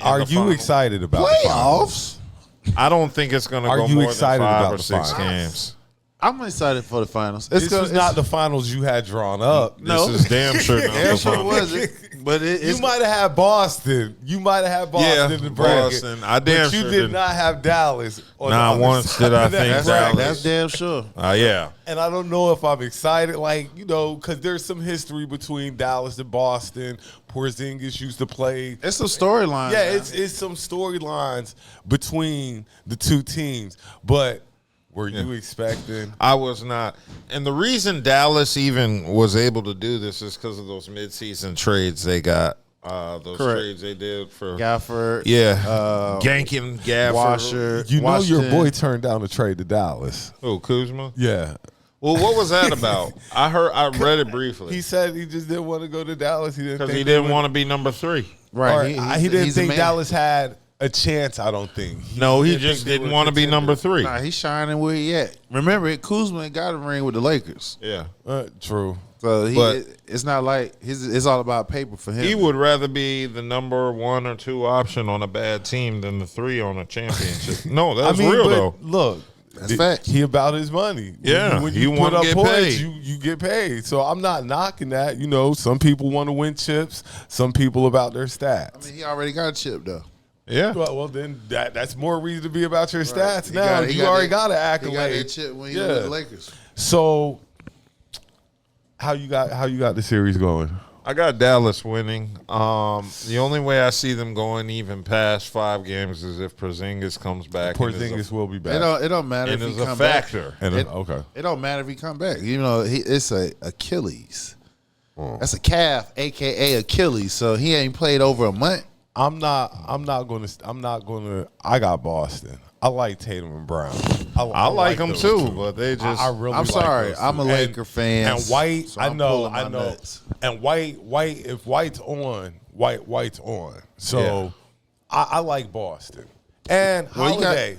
Are you excited about playoffs? I don't think it's going to go more than 5 or 6 games. I'm excited for the finals. This is not the finals you had drawn up. No. This is damn sure not Damn the sure finals. wasn't. But You might have had Boston. You might have had Boston in the bracket. Boston. I damn but you sure did didn't. not have Dallas. Not once did I think Dallas. That's damn sure. Yeah. And I don't know if I'm excited, because there's some history between Dallas and Boston. Porzingis used to play. It's some storylines. Yeah, it's some storylines between the two teams. But were you expecting? I was not. And the reason Dallas even was able to do this is because of those midseason trades they got. Those trades they did for Gafford. Gankin, Gafford. Washer. You know Washington. your boy turned down a trade to Dallas. Oh, Kuzma? Yeah. Well, what was that about? I read it briefly. He said he just didn't want to go to Dallas. Because he didn't want to be number 3. Right. He didn't think Dallas had a chance, I don't think. He just didn't want to be number 3. Nah, he's shining where he at. Remember, Kuzma got a ring with the Lakers. Yeah. True. So it's not like it's all about paper for him. He would rather be the number 1 or 2 option on a bad team than the 3 on a championship. No, that's real, though. Look. That's fact. He about his money. Yeah, when you want put to up get points, paid. you get paid. So I'm not knocking that. Some people want to win chips. Some people about their stats. I mean, he already got a chip though. Yeah. Well, then that's more reason to be about your stats He now. got- he You got already that- got an He accolade. got that chip when he was with the Lakers. So how you got the series going? I got Dallas winning. The only way I see them going even past 5 games is if Porzingis comes back. Porzingis will be back. It don't matter And if he is a come factor. back. Okay. It don't matter if he come back. It's a Achilles. That's a calf, aka Achilles. So he ain't played over a month. I'm not gonna. I got Boston. I like Tatum and Brown. I like them those too, two. but they just. I really. I'm like sorry. those two. I'm a Laker fan. And White, so I I'm know. pulling my nuts. And White. If White's on, White's on. So I like Boston and Holiday.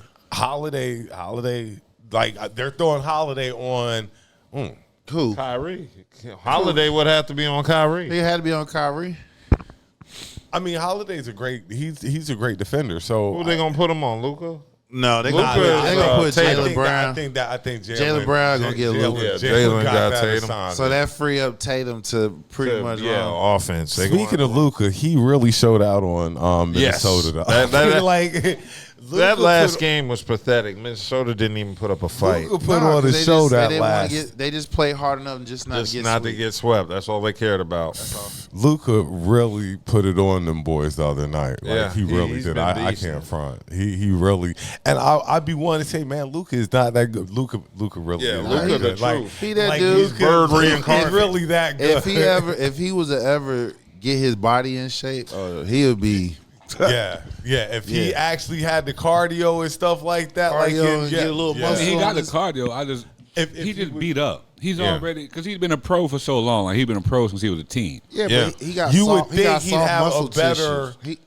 Like they're throwing Holiday on. Who? Kyrie. Holiday would have to be on Kyrie. He had to be on Kyrie. I mean, Holiday's a great. He's a great defender. So Who they gonna put him on, Luka? No, they Luka gonna put Tatum. Jaylen Brown. I think Jaylen Brown gonna get Luka. Jaylen got that Tatum. assignment. So that free up Tatum to pretty much offense. They Speaking of Luka, he really showed out on Minnesota. Yes. That Luka last game was pathetic. Minnesota didn't even put up a fight. Luka put on a show that they just played hard enough just not to get swept. That's all they cared about. Luka really put it on them boys the other night. Like, he really he's did. been I decent. can't front. He really. And I'd be wanting to say, man, Luka is not that good. Luka really. Yeah, is Luka not the good. Like, truth. He that like, dude. he's Bird good. reincarnate. He's really that good. If he was to ever get his body in shape, he would be. Yeah. If he actually had the cardio and stuff like that, Cardio and get a little muscle. He got the cardio. If he just would- beat up. He's already because he's been a pro for so long. Like he's been a pro since he was a teen. Yeah, Yeah. but he got. You soft, would he got think he'd soft have muscle a better. tissues.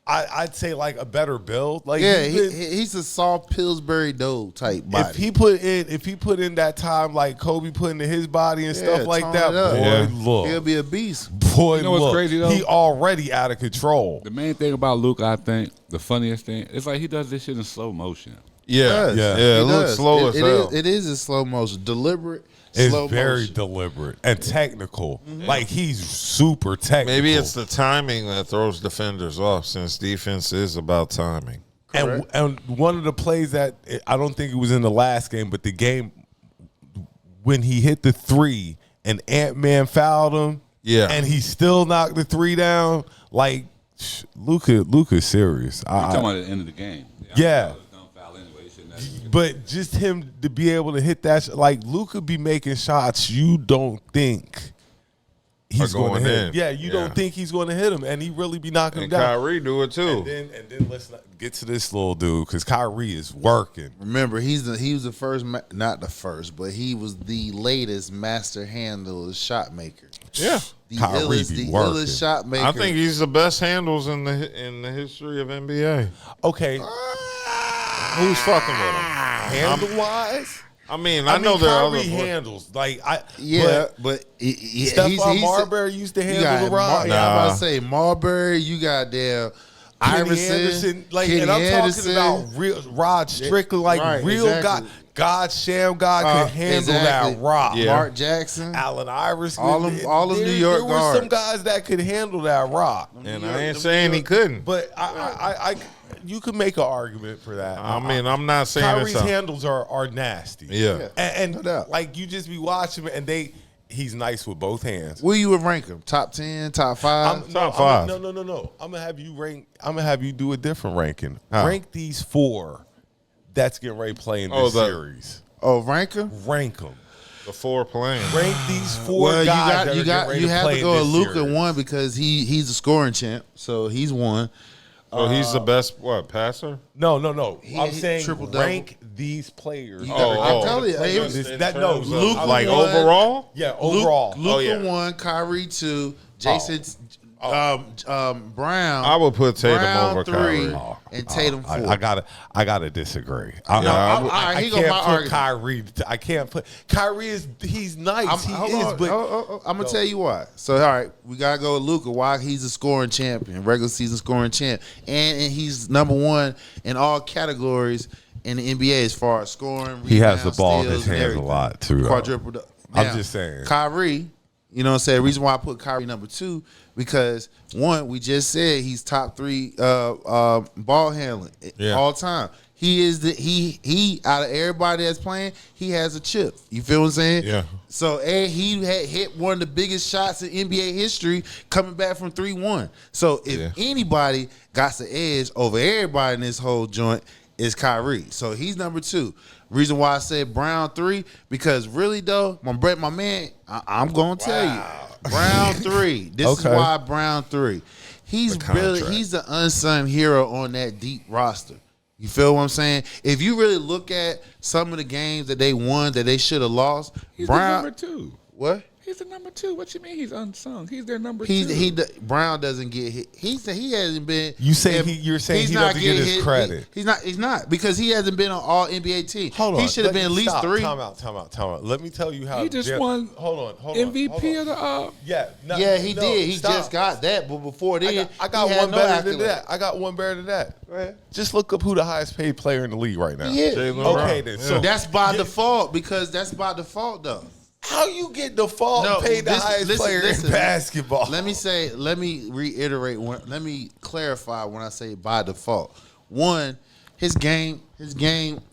I'd say like a better build. Like He's a soft Pillsbury Dough type body. if he put in that time like Kobe put into his body and stuff like tone that, it up. boy, look, He'll be a beast. boy, You know what's look, crazy, though? he already out of control. The main thing about Luke, I think, the funniest thing, it's like he does this shit in slow motion. Yeah, Yeah. It looks slow as hell. It is in slow motion, deliberate. It's slow very motion. deliberate and technical. Like he's super technical. Maybe it's the timing that throws defenders off, since defense is about timing. and one of the plays that I don't think it was in the last game, but the game when he hit the 3 and Ant-Man fouled him. Yeah. And he still knocked the 3 down. Like Luka's serious. You're talking about at the end of the game. Yeah. Don't foul anyway. He shouldn't have- But just him to be able to hit that, like Luka be making shots you don't think he's going to going hit. in. Yeah, you don't think he's going to hit him, and he really be knocking him And down. Kyrie do it too. And then let's not get to this little dude because Kyrie is working. Remember, he was the first, not the first, but he was the latest master handler shot maker. Yeah. The Kyrie illest, be the working. illest shot maker. I think he's the best handles in the history of NBA. Okay, Who's fucking with him? handle wise, I mean, I know there are other Kyrie handles but Stephon Marbury used to handle the rock. I'm about to say Marbury. You got damn Iverson, and I'm talking about real Rod Strickland, real exactly. God Sham God could handle that rock. Yeah. Mark Jackson, Allen Iverson, all of New York there guards. were some guys that could handle that rock, and I ain't saying he couldn't, but I you could make an argument for that. I mean, I'm not saying Kyrie's handles are nasty. Yeah, and like you just be watching him, and he's nice with both hands. Where you would rank him? Top 10, top 5? Top 5. No. I'm gonna have you rank. I'm gonna have you do a different ranking. How? Rank these 4 that's getting ready to play in this series. Oh, rank them. Rank them. The 4 playing. Rank these 4 guys. You have to go with Luka 1 because he's a scoring champ, so he's 1. So he's the best passer? No. I'm saying triple-double. rank these players. I'm telling you, Luka like 1, overall? Yeah, overall. Luka 1, Kyrie 2, Jason Brown. I would put Tatum Brown over 3, Kyrie. and Tatum 4. I gotta disagree. I can't put Kyrie. I can't put Kyrie. He's nice. I'm gonna tell you why. So all right, we gotta go with Luka. Why? He's a scoring champion, regular season scoring champ, and he's number 1 in all categories in the NBA as far as scoring. He has the ball in steals, his hands a lot too. Quadruple. I'm just saying. Kyrie. You know what I'm saying? The reason why I put Kyrie number 2 because 1, we just said he's top 3 ball handling all time. He is he out of everybody that's playing, he has a chip. You feel what I'm saying? Yeah. So he had hit one of the biggest shots in NBA history coming back from 3-1. So if anybody got the edge over everybody in this whole joint, is Kyrie. So he's number 2. Reason why I said Brown 3, because really though, my man, I'm gonna tell you, Brown 3. This is why Brown 3. He's the unsung hero on that deep roster. You feel what I'm saying? If you really look at some of the games that they won that they should have lost, he's Brown the number 2. What? He's the number 2. What you mean he's unsung? He's their number 2. Brown doesn't get hit. He hasn't been. You're saying he doesn't get his credit. He's not because he hasn't been on all NBA team. Hold on. He should have been at least 3. Time out. Let me tell you how he just won. Hold on. MVP of the. He did. He just got that, but before then, I got one better than that. I got one better than that. Go ahead. Just look up who the highest paid player in the league right now. Yeah. Okay, then. So that's by default because that's by default though. How you get default paid the highest player in basketball? Let me reiterate. Let me clarify when I say by default. 1, his game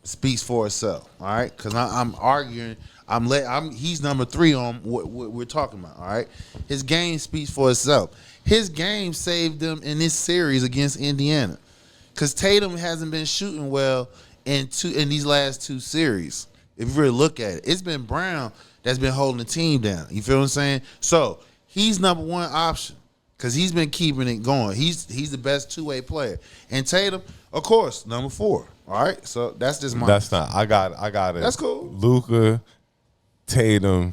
speaks for itself. All right, because I'm arguing. He's number 3 on what we're talking about. All right, his game speaks for itself. His game saved them in this series against Indiana, because Tatum hasn't been shooting well in these last 2 series. If you really look at it, it's been Brown that's been holding the team down. You feel what I'm saying? So he's number 1 option because he's been keeping it going. He's the best 2-way player. And Tatum, of course, number 4. All right, so that's just my. That's not. I got it. That's cool. Luka, Tatum,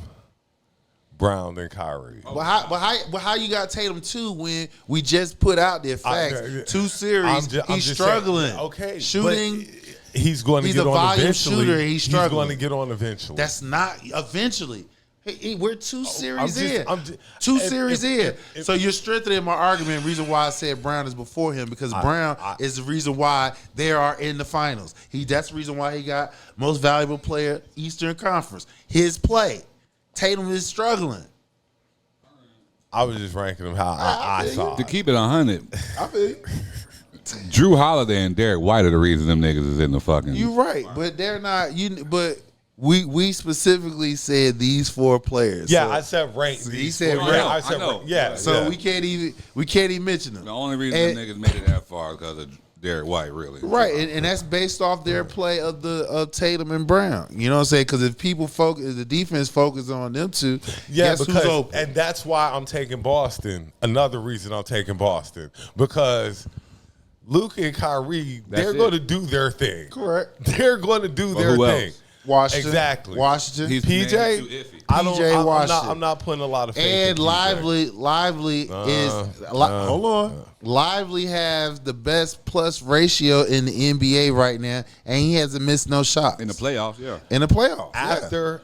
Brown, then Kyrie. But how you got Tatum 2 when we just put out their facts? 2 series, he's struggling. Saying, okay, shooting. He's going to get a on volume eventually. shooter. He's struggling. He's going to get on eventually. That's not eventually. We're 2 series in. 2 series in. So you're strengthening my argument. Reason why I said Brown is before him because Brown is the reason why they are in the finals. That's the reason why he got most valuable player Eastern Conference. His play. Tatum is struggling. I was just ranking them how I saw. To keep it 100. I feel Drew Holiday and Derek White are the reason them niggas is in the fucking. You're right, but they're not. But we specifically said these 4 players. Yeah, so, I said rank. He said rank. I said rank. Yeah. So we can't even mention them. The only reason them niggas made it that far is because of Derek White, really. Right, and that's based off their play of Tatum and Brown. You know what I'm saying? Because if the defense focus on them 2, guess who's open? And that's why I'm taking Boston. Another reason I'm taking Boston because Luka and Kyrie, they're going to do their thing. Correct. They're going to do their thing. Washington. Exactly. Washington. He's too PJ, iffy. I'm not putting a lot of faith And in PJ. Lively hold on. Lively has the best plus ratio in the NBA right now, and he hasn't missed no shots In the playoffs, yeah. In the playoffs, After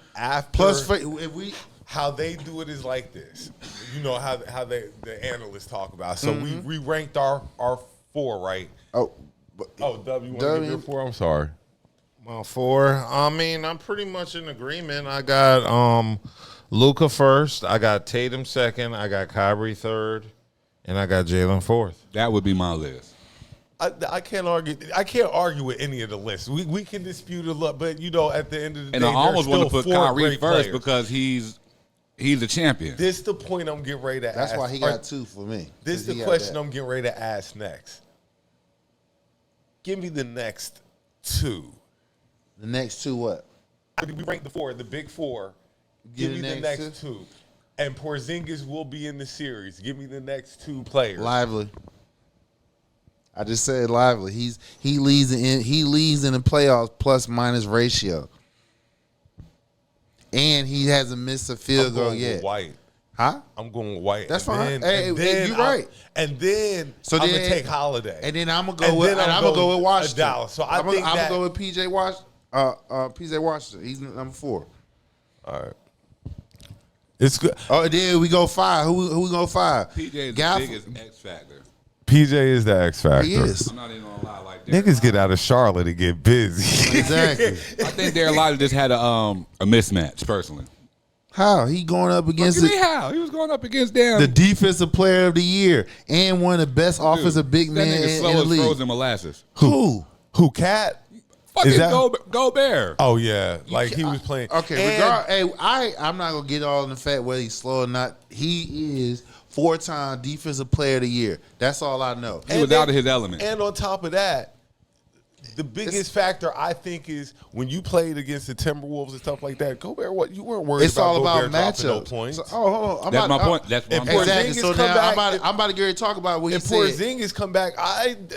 plus if we how they do it is like this. You know how the analysts talk about. So we ranked our 4, right? W, you want to give your 4? I'm sorry. My 4. I mean, I'm pretty much in agreement. I got Luka first. I got Tatum second. I got Kyrie third, and I got Jalen fourth. That would be my list. I can't argue. I can't argue with any of the lists. We can dispute a lot, but at the end of the day, And I almost want to put Kyrie first players. because he's a champion. This is the point I'm getting ready to ask. that's why he got 2 for me. This is the question I'm getting ready to ask next. Give me the next 2. The next 2 what? We ranked the 4, the big 4. Give me the next 2. And Porzingis will be in the series. Give me the next 2 players. Lively. I just said Lively. He leads in the playoffs plus minus ratio. And he hasn't missed a field goal yet. White. Huh? I'm going with White. That's and fine. Then, Hey, you're right. And then I'm gonna take Holiday. And then I'm gonna go with Washington. Dallas. So I'm gonna go with PJ Washington. PJ Washington. He's number 4. All right. It's good. Oh, then we go 5. Who we go 5? PJ is the biggest X factor. PJ is the X factor. He is. I'm not even gonna lie. Like Niggas get out of Charlotte and get busy. Exactly. I think Darren Lively just had a mismatch personally. How? He going up against How? He was going up against damn the defensive player of the year and one of the best offensive big that men nigga in slow the as league. frozen molasses. Who? Who, Cat? Fucking Is that- go Bear. Oh yeah, like he was playing. Okay, And I'm not gonna get all in the fact whether he's slow or not. He is 4-time defensive player of the year. That's all I know. He was out of his element. And on top of that, the biggest factor I think is when you played against the Timberwolves and stuff like that. Gobert, you weren't worried It's about all about Gobert dropping no matchups. points. So, hold on. That's my point. That's what I'm saying. Exactly. Porzingis So come now back- I'm about to get ready to talk about what he If said. Porzingis come back, and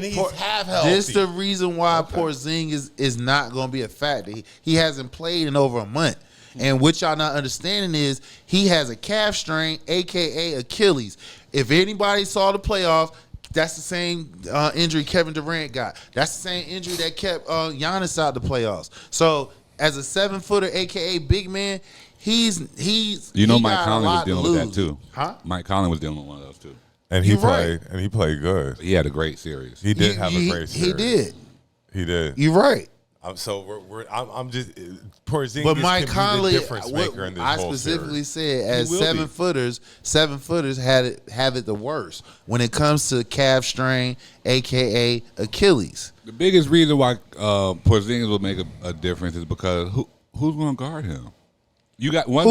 he's half healthy. This the reason why Porzingis is not going to be a factor. He hasn't played in over a month. And what y'all not understanding is he has a calf strain, a.k.a. Achilles. If anybody saw the playoffs, that's the same injury Kevin Durant got. That's the same injury that kept Giannis out the playoffs. So as a 7-footer, a.k.a. big man, he's You know he Mike got a Conley was lot to dealing with that lose. too. Huh? Mike Conley was dealing with one of those too. And he You're played, right. and he played good. He had a great series. He did have a great series. He did. He did. You're right. So I'm just Porzingis But Mike can Conley, be the difference maker in this I whole specifically series. said, as He will be. 7-footers have it the worst when it comes to calf strain, aka Achilles. The biggest reason why Porzingis will make a difference is because who's going to guard him? You got one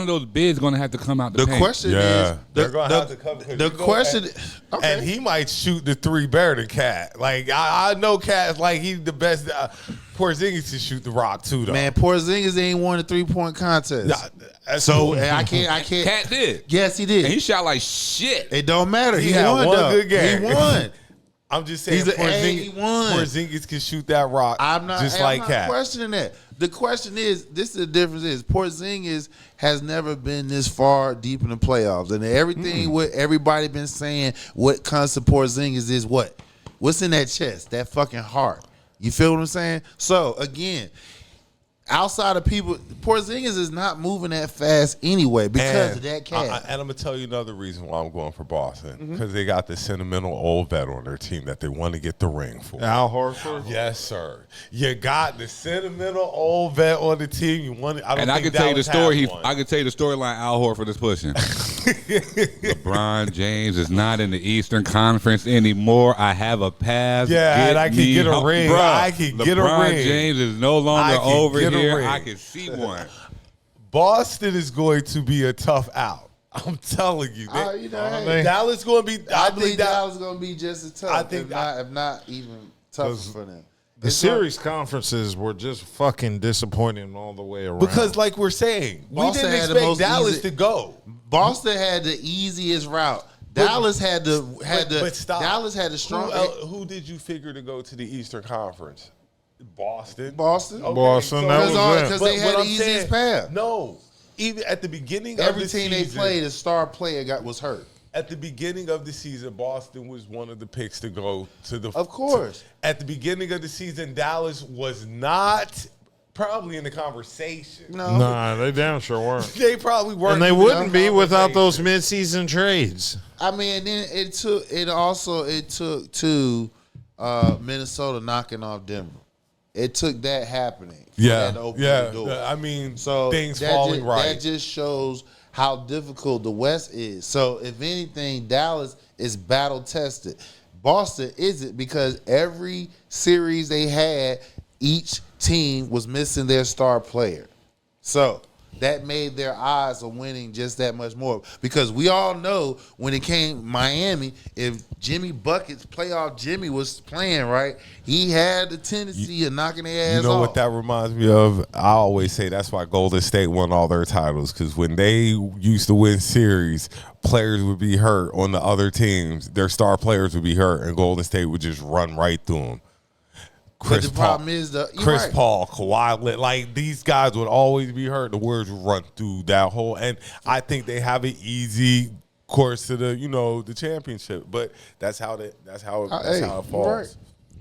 of those bigs going to have to come out the paint. Question Yeah, is, they're gonna have to come. the question. Okay. And he might shoot the 3 better than Cat. Like I know Cat, like he's the best. Porzingis can shoot the rock too, though. Man, Porzingis ain't won a 3-point contest. Nah, So I can't. Cat did. Yes, he did. And he shot like shit. It don't matter. He He had won one though. good game. He won. I'm just saying, He won. Porzingis can shoot that rock. I'm not just I'm like not Cat. questioning that. The question is, this is the difference is Porzingis has never been this far deep in the playoffs, and everything what everybody been saying, what comes to Porzingis is what? What's in that chest? That fucking heart. You feel what I'm saying? So again, outside of people, Porzingis is not moving that fast anyway because of that calf. And I'm gonna tell you another reason why I'm going for Boston, because they got the sentimental old vet on their team that they want to get the ring for. Al Horford. Yes, sir. You got the sentimental old vet on the team. You want. I can tell you the story. I can tell you the storyline Al Horford is pushing. LeBron James is not in the Eastern Conference anymore. I have a pass. Yeah, and I can get a ring. Bruh, I can get a LeBron ring. James is no longer I can over get a here. ring. I can see one. Boston is going to be a tough out. I'm telling you. Hey, Dallas going to be. I I believe think that. Dallas is going to be just as tough. I think if not even tougher for them. The series conferences were just fucking disappointing all the way around. Because, like we're saying, Boston we had didn't the expect most Dallas easy- to go. Boston had the easiest route. Dallas had the But stop. Dallas had the strong. Who did you figure to go to the Eastern Conference? Boston. Boston. Okay, Boston, so- that was it. Because But they had what the I'm easiest saying, path. No, even at the beginning Every of the team season, they played, a star player was hurt. At the beginning of the season, Boston was one of the picks to go to the. Of course. At the beginning of the season, Dallas was not probably in the conversation. No. Nah, they damn sure weren't. They probably weren't. And they even wouldn't in be the without those conversation. midseason trades. I mean, then it took to Minnesota knocking off Denver. It took that happening. For that to open the door. I mean, So things that falling just, right. That just shows how difficult the West is. So if anything, Dallas is battle tested. Boston isn't, because every series they had, each team was missing their star player. So that made their odds of winning just that much more. Because we all know when it came Miami, if Jimmy Buckets, playoff Jimmy, was playing right, he had the tendency of knocking their ass You know off. what that reminds me of? I always say that's why Golden State won all their titles, because when they used to win series, players would be hurt on the other teams. Their star players would be hurt, and Golden State would just run right through them. But the problem is Chris Paul, Kawhi, like these guys would always be hurt. The Warriors would run through that whole, and I think they have an easy course to the championship. But that's how it falls. Right.